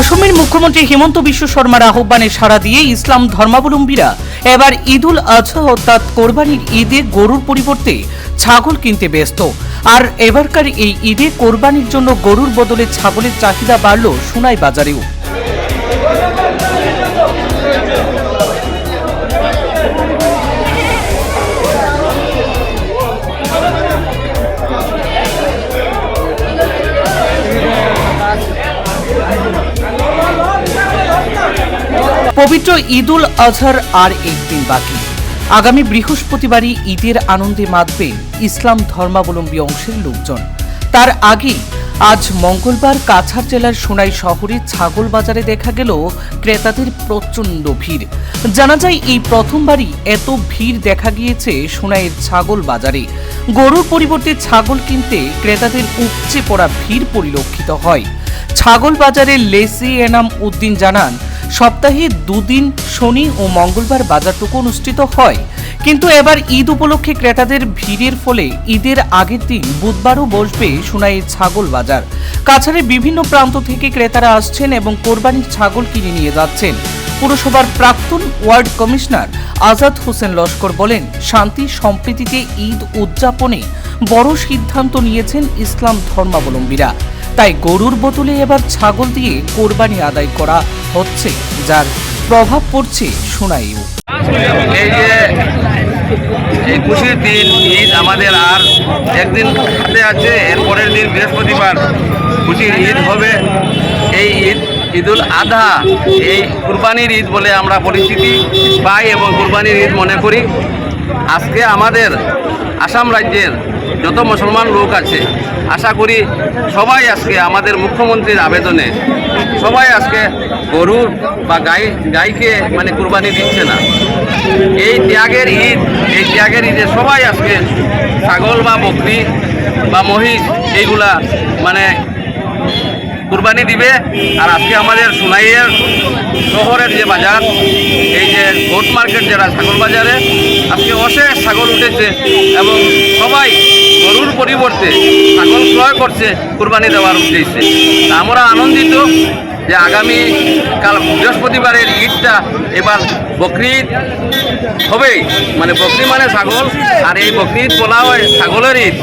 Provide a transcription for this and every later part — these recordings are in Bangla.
অসমের মুখ্যমন্ত্রী হিমন্ত বিশ্ব শর্মার আহ্বানে সাড়া দিয়ে ইসলাম ধর্মাবলম্বীরা এবার ঈদুল আজহা অর্থাৎ কোরবানির ঈদে গরুর পরিবর্তে ছাগল কিনতে ব্যস্ত। আর এবারকার এই ঈদে কোরবানির জন্য গরুর বদলে ছাগলের চাহিদা বাড়ল সোনাই বাজারেও। পবিত্র ঈদুল আজহার আর একদিন বাকি। আগামী বৃহস্পতিবারই ঈদের আনন্দে মাতবেন ইসলাম ধর্মাবলম্বী অংশের লোকজন। তার আগে আজ মঙ্গলবার কাছাড় জেলার সোনাই শহরে ছাগল বাজারে দেখা গেল ক্রেতাদের প্রচণ্ড ভিড়। জানা যায় এই প্রথমবারই এত ভিড় দেখা গিয়েছে সোনাইয়ের ছাগল বাজারে। গরুর পরিবর্তে ছাগল কিনতে ক্রেতাদের উপচে পড়া ভিড় পরিলক্ষিত হয়। ছাগল বাজারের লেসি এনাম উদ্দিন জানান, সপ্তাহে দুদিন শনি ও মঙ্গলবার বাজারটুকু অনুষ্ঠিত হয়, কিন্তু এবার ঈদ উপলক্ষে ক্রেতাদের ভিড়ের ফলে ঈদের আগের দিন বুধবারও বসবে সোনাইয়ের ছাগল বাজার। কাছাড়ের বিভিন্ন প্রান্ত থেকে ক্রেতারা আসছেন এবং কোরবানির ছাগল কিনে নিয়ে যাচ্ছেন। পুরসভার প্রাক্তন ওয়ার্ড কমিশনার আজাদ হোসেন লস্কর বলেন, শান্তি সম্প্রীতিতে ঈদ উদযাপনে বড় সিদ্ধান্ত নিয়েছেন ইসলাম ধর্মাবলম্বীরা। তাই গরুর বদলে এবার ছাগল দিয়ে কোরবানি আদায় করা হচ্ছে, যার প্রভাব পড়ছে সোনাইও। এই যে এই খুশির দিন ঈদ আমাদের আর একদিন হাতে আছে, এরপরের দিন বৃহস্পতিবার খুশির ঈদ হবে। এই ঈদ ঈদুল আজহা, এই কুরবানির ঈদ বলে আমরা পরিচিতি পাই এবং কুরবানির ঈদ মনে করি। আজকে আমাদের আসাম রাজ্যের যত মুসলমান লোক আছে, আশা করি সবাই আজকে আমাদের মুখ্যমন্ত্রীর আবেদনে সবাই আজকে গরু বা গাইকে মানে কুরবানি দিচ্ছে না। এই ত্যাগের ঈদে সবাই আজকে ছাগল বা বকরি বা মহিষ এইগুলা মানে কুরবানি দিবে। আর আজকে আমাদের সোনাইয়ের শহরের যে বাজার, এই যে গোট মার্কেট যারা ছাগল বাজারে আজকে অশেষ ছাগল উঠেছে এবং সবাই গরুর পরিবর্তে ছাগল ক্রয় করছে কুরবানি দেওয়ার উদ্দেশ্যে। আমরা আনন্দিত যে আগামী কাল বৃহস্পতিবারের ঈদটা এবার বকরি ঈদ হবে, মানে বকরি মানে ছাগল, আর এই বকরি ঈদ বলা হয় ছাগলের ঈদ।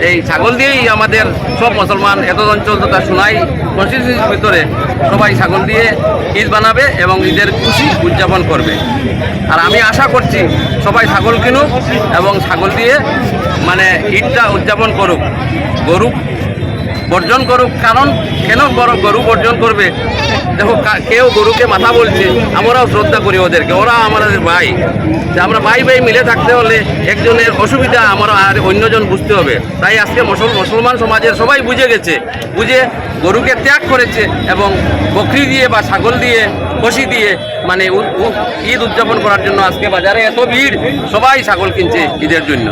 এই ছাগল দিয়েই আমাদের সব মুসলমান এত অঞ্চল তথা সোনাই কনস্টিটিউন্সির ভিতরে সবাই ছাগল দিয়ে ঈদ বানাবে এবং ঈদের খুশি উদযাপন করবে। আর আমি আশা করছি সবাই ছাগল কিনুক এবং ছাগল দিয়ে মানে ঈদটা উদযাপন করুক, গরু বর্জন করুক। কারণ কেন গরু বর্জন করবে? দেখো, কেউ গরুকে মাথা বলছে, আমরাও শ্রদ্ধা করি ওদেরকে, ওরা আমাদের ভাই। আমরা ভাই মিলে থাকতে হলে একজনের অসুবিধা আমরা আর অন্যজন বুঝতে হবে। তাই আজকে মুসলমান সমাজের সবাই বুঝে গরুকে ত্যাগ করেছে এবং বকরি দিয়ে বা ছাগল দিয়ে খসি দিয়ে মানে ঈদ উদযাপন করার জন্য আজকে বাজারে এত ভিড়, সবাই ছাগল কিনছে ঈদের জন্য।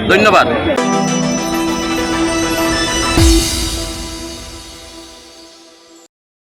ধন্যবাদ।